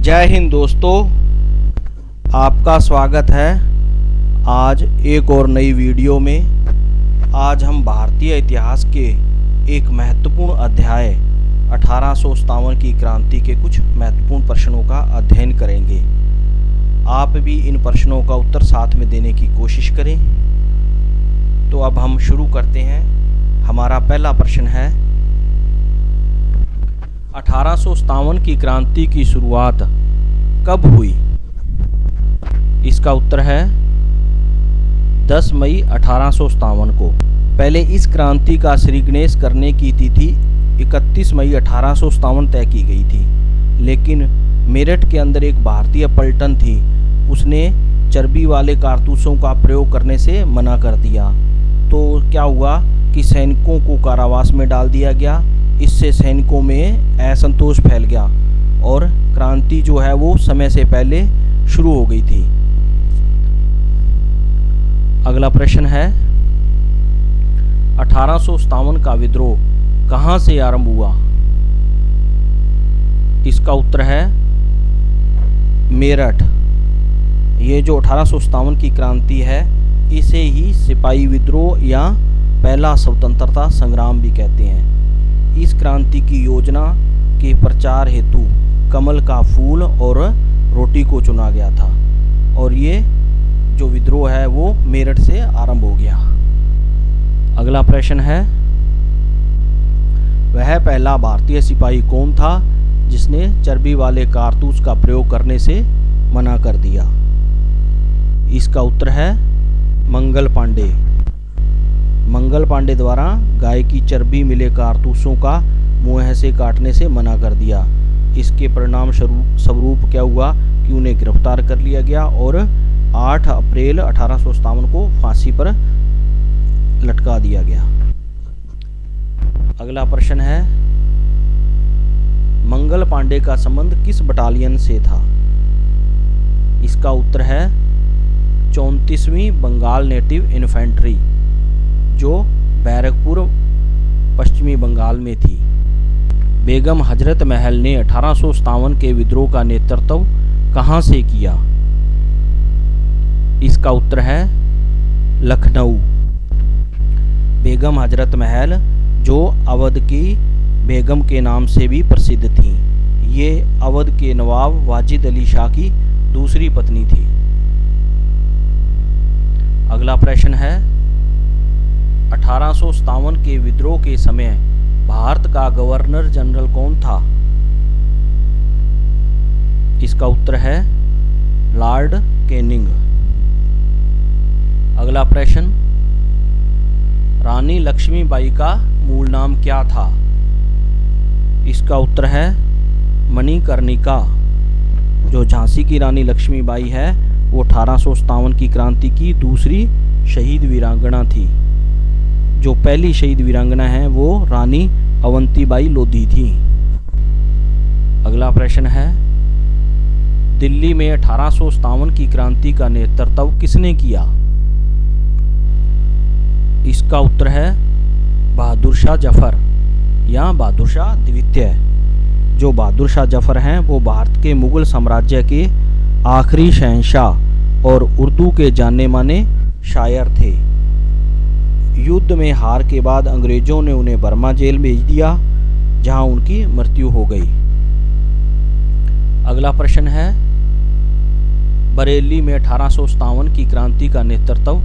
जय हिंद दोस्तों, आपका स्वागत है आज एक और नई वीडियो में। आज हम भारतीय इतिहास के एक महत्वपूर्ण अध्याय 1857 की क्रांति के कुछ महत्वपूर्ण प्रश्नों का अध्ययन करेंगे। आप भी इन प्रश्नों का उत्तर साथ में देने की कोशिश करें। तो अब हम शुरू करते हैं। हमारा पहला प्रश्न है, 1857 की क्रांति की शुरुआत कब हुई? इसका उत्तर है 10 मई 1857 को। पहले इस क्रांति का श्रीगणेश करने की तिथि 31 मई 1857 तय की गई थी, लेकिन मेरठ के अंदर एक भारतीय पलटन थी, उसने चर्बी वाले कारतूसों का प्रयोग करने से मना कर दिया। तो क्या हुआ कि सैनिकों को कारावास में डाल दिया गया। इससे सैनिकों में असंतोष फैल गया और क्रांति जो है वो समय से पहले शुरू हो गई थी। अगला प्रश्न है, 1857 का विद्रोह कहां से आरंभ हुआ? इसका उत्तर है मेरठ। ये जो 1857 की क्रांति है, इसे ही सिपाही विद्रोह या पहला स्वतंत्रता संग्राम भी कहते हैं। इस क्रांति की योजना के प्रचार हेतु कमल का फूल और रोटी को चुना गया था और ये जो विद्रोह है वो मेरठ से आरंभ हो गया। अगला प्रश्न है, वह पहला भारतीय सिपाही कौन था जिसने चर्बी वाले कारतूस का प्रयोग करने से मना कर दिया? इसका उत्तर है मंगल पांडे। मंगल पांडे द्वारा गाय की चर्बी मिले कारतूसों का मुंह से काटने से मना कर दिया। इसके परिणाम स्वरूप क्या हुआ कि उन्हें गिरफ्तार कर लिया गया और 8 अप्रैल 1857 को फांसी पर लटका दिया गया। अगला प्रश्न है, मंगल पांडे का संबंध किस बटालियन से था? इसका उत्तर है 34वीं बंगाल नेटिव इन्फेंट्री, जो बैरकपुर पश्चिमी बंगाल में थी। बेगम हजरत महल ने 1857 के विद्रोह का नेतृत्व कहां से किया? इसका उत्तर है लखनऊ। बेगम हजरत महल जो अवध की बेगम के नाम से भी प्रसिद्ध थी, ये अवध के नवाब वाजिद अली शाह की दूसरी पत्नी थी। अगला प्रश्न है, 1857 के विद्रोह के समय भारत का गवर्नर जनरल कौन था? इसका उत्तर है लॉर्ड कैनिंग। अगला प्रश्न, रानी लक्ष्मीबाई का मूल नाम क्या था? इसका उत्तर है मणिकर्णिका। जो झांसी की रानी लक्ष्मीबाई है वो 1857 की क्रांति की दूसरी शहीद वीरांगना थी। जो पहली शहीद वीरांगना है वो रानी अवंतीबाई लोधी थी। अगला प्रश्न है, दिल्ली में 1857 की क्रांति का नेतृत्व किसने किया? इसका उत्तर है बहादुर शाह जफर या बहादुर शाह द्वितीय। जो बहादुर शाह जफर हैं वो भारत के मुगल साम्राज्य के आखिरी शहंशाह और उर्दू के जाने माने शायर थे। युद्ध में हार के बाद अंग्रेजों ने उन्हें बर्मा जेल भेज दिया, जहां उनकी मृत्यु हो गई। अगला प्रश्न है, बरेली में 1857 की क्रांति का नेतृत्व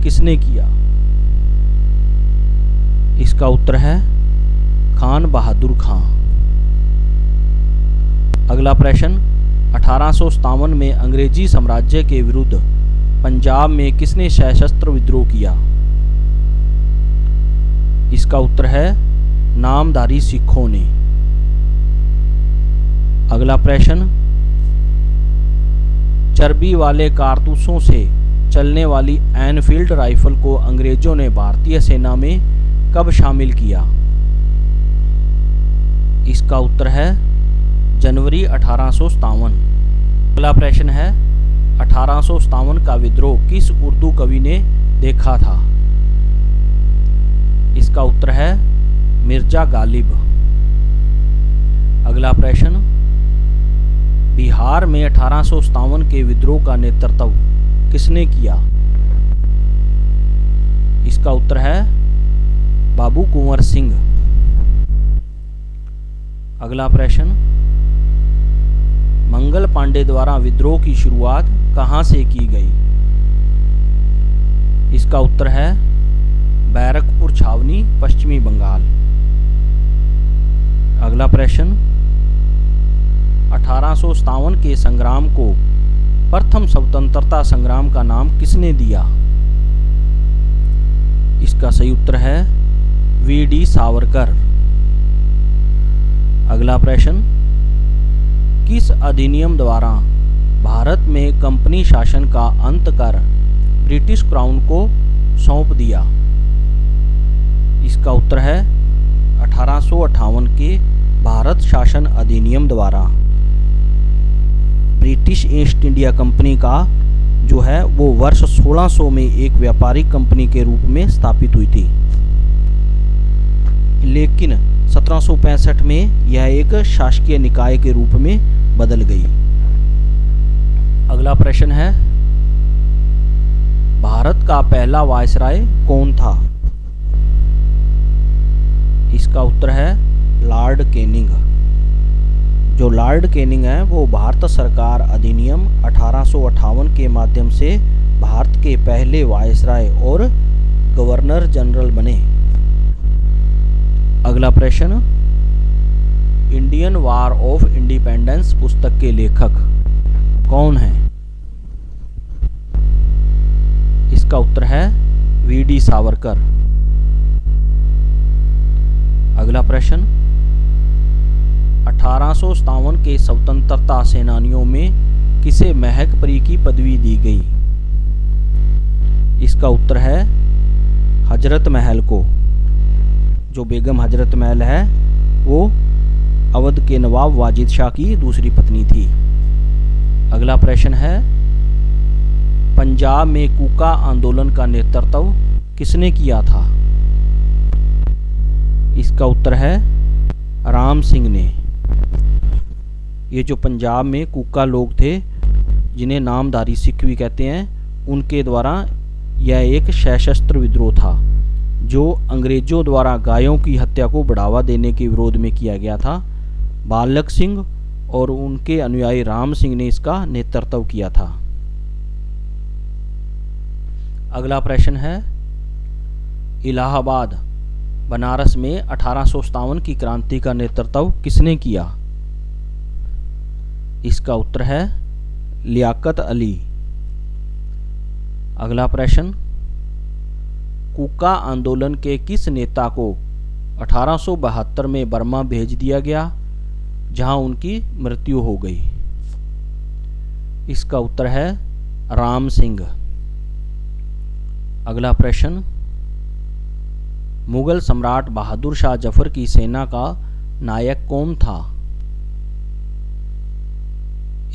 किसने किया? इसका उत्तर है खान बहादुर खां। अगला प्रश्न, 1857 में अंग्रेजी साम्राज्य के विरुद्ध पंजाब में किसने सशस्त्र विद्रोह किया? इसका उत्तर है नामधारी सिखों ने। अगला प्रश्न, चर्बी वाले कारतूसों से चलने वाली एनफील्ड राइफल को अंग्रेजों ने भारतीय सेना में कब शामिल किया? इसका उत्तर है जनवरी 1857। अगला प्रश्न है, 1857 का विद्रोह किस उर्दू कवि ने देखा था? इसका उत्तर है मिर्जा गालिब। अगला प्रश्न, बिहार में 1857 के विद्रोह का नेतृत्व किसने किया? इसका उत्तर है बाबू कुंवर सिंह। अगला प्रश्न, मंगल पांडे द्वारा विद्रोह की शुरुआत कहां से की गई? इसका उत्तर है बैरकपुर छावनी, पश्चिमी बंगाल। अगला प्रश्न, 1857 के संग्राम को प्रथम स्वतंत्रता संग्राम का नाम किसने दिया? इसका सही उत्तर है वीडी सावरकर। अगला प्रश्न, किस अधिनियम द्वारा भारत में कंपनी शासन का अंत कर ब्रिटिश क्राउन को सौंप दिया? इसका उत्तर है 1858 के भारत शासन अधिनियम द्वारा। ब्रिटिश ईस्ट इंडिया कंपनी का जो है वो वर्ष 1600 में एक व्यापारिक कंपनी के रूप में स्थापित हुई थी, लेकिन 1765 में यह एक शासकीय निकाय के रूप में बदल गई। अगला प्रश्न है, भारत का पहला वायसराय कौन था? इसका उत्तर है लॉर्ड कैनिंग। जो लॉर्ड कैनिंग है वो भारत सरकार अधिनियम 1858 के माध्यम से भारत के पहले वायसराय और गवर्नर जनरल बने। अगला प्रश्न, इंडियन वार ऑफ इंडिपेंडेंस पुस्तक के लेखक कौन हैं? इसका उत्तर है वीडी सावरकर। अगला प्रश्न, 1857 के स्वतंत्रता सेनानियों में किसे महक परी की पदवी दी गई? इसका उत्तर है हजरत महल को। जो बेगम हजरत महल है वो अवध के नवाब वाजिद शाह की दूसरी पत्नी थी। अगला प्रश्न है, पंजाब में कूका आंदोलन का नेतृत्व किसने किया था? इसका उत्तर है राम सिंह ने। ये जो पंजाब में कूका लोग थे, जिन्हें नामधारी सिख भी कहते हैं, उनके द्वारा यह एक सशस्त्र विद्रोह था जो अंग्रेजों द्वारा गायों की हत्या को बढ़ावा देने के विरोध में किया गया था। बालक सिंह और उनके अनुयायी राम सिंह ने इसका नेतृत्व किया था। अगला प्रश्न है, इलाहाबाद बनारस में 1857 की क्रांति का नेतृत्व किसने किया? इसका उत्तर है लियाकत अली। अगला प्रश्न, कूका आंदोलन के किस नेता को 1872 में बर्मा भेज दिया गया, जहां उनकी मृत्यु हो गई? इसका उत्तर है राम सिंह। अगला प्रश्न, मुगल सम्राट बहादुर शाह जफर की सेना का नायक कौन था?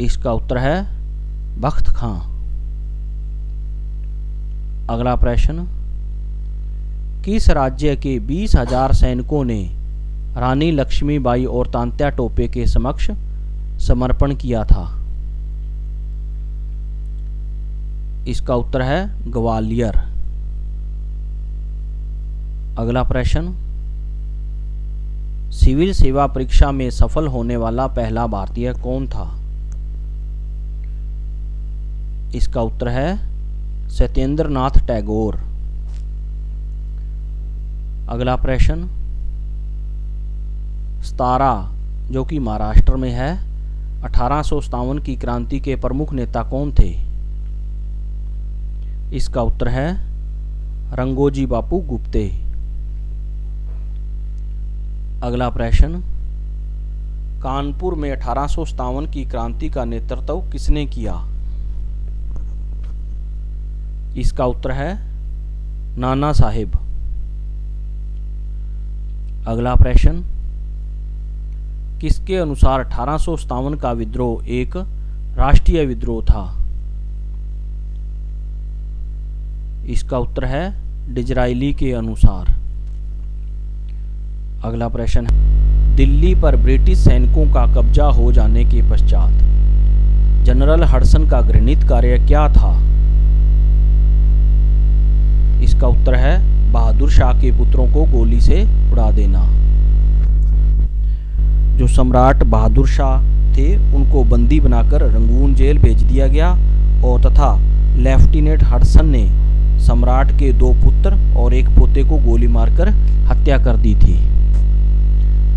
इसका उत्तर है बख्त खां। अगला प्रश्न, किस राज्य के 20,000 सैनिकों ने रानी लक्ष्मीबाई और तांत्या टोपे के समक्ष समर्पण किया था? इसका उत्तर है ग्वालियर। अगला प्रश्न, सिविल सेवा परीक्षा में सफल होने वाला पहला भारतीय कौन था? इसका उत्तर है सत्येंद्र नाथ टैगोर। अगला प्रश्न, सतारा जो कि महाराष्ट्र में है, 1857 की क्रांति के प्रमुख नेता कौन थे? इसका उत्तर है रंगोजी बापू गुप्ते। अगला प्रश्न, कानपुर में 1857 की क्रांति का नेतृत्व किसने किया? इसका उत्तर है नाना साहेब। अगला प्रश्न, किसके अनुसार 1857 का विद्रोह एक राष्ट्रीय विद्रोह था? इसका उत्तर है डिजराइली के अनुसार। अगला प्रश्न है, दिल्ली पर ब्रिटिश सैनिकों का कब्जा हो जाने के पश्चात जनरल हडसन का घृणित कार्य क्या था? इसका उत्तर है बहादुर शाह के पुत्रों को गोली से उड़ा देना। जो सम्राट बहादुर शाह थे उनको बंदी बनाकर रंगून जेल भेज दिया गया और तथा लेफ्टिनेंट हडसन ने सम्राट के 2 पुत्र और 1 पोते को गोली मारकर हत्या कर दी थी।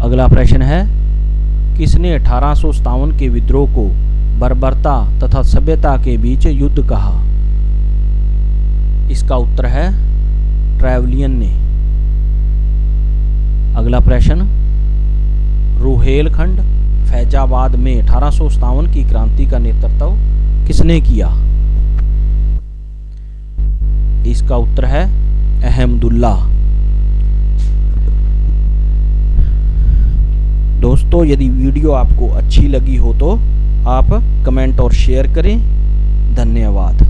अगला प्रश्न है, किसने 1857 के विद्रोह को बर्बरता तथा सभ्यता के बीच युद्ध कहा? इसका उत्तर है ट्रेवलियन ने। अगला प्रश्न, रुहेलखंड फैजाबाद में 1857 की क्रांति का नेतृत्व किसने किया? इसका उत्तर है अहमदुल्ला। दोस्तों, यदि वीडियो आपको अच्छी लगी हो तो आप कमेंट और शेयर करें। धन्यवाद।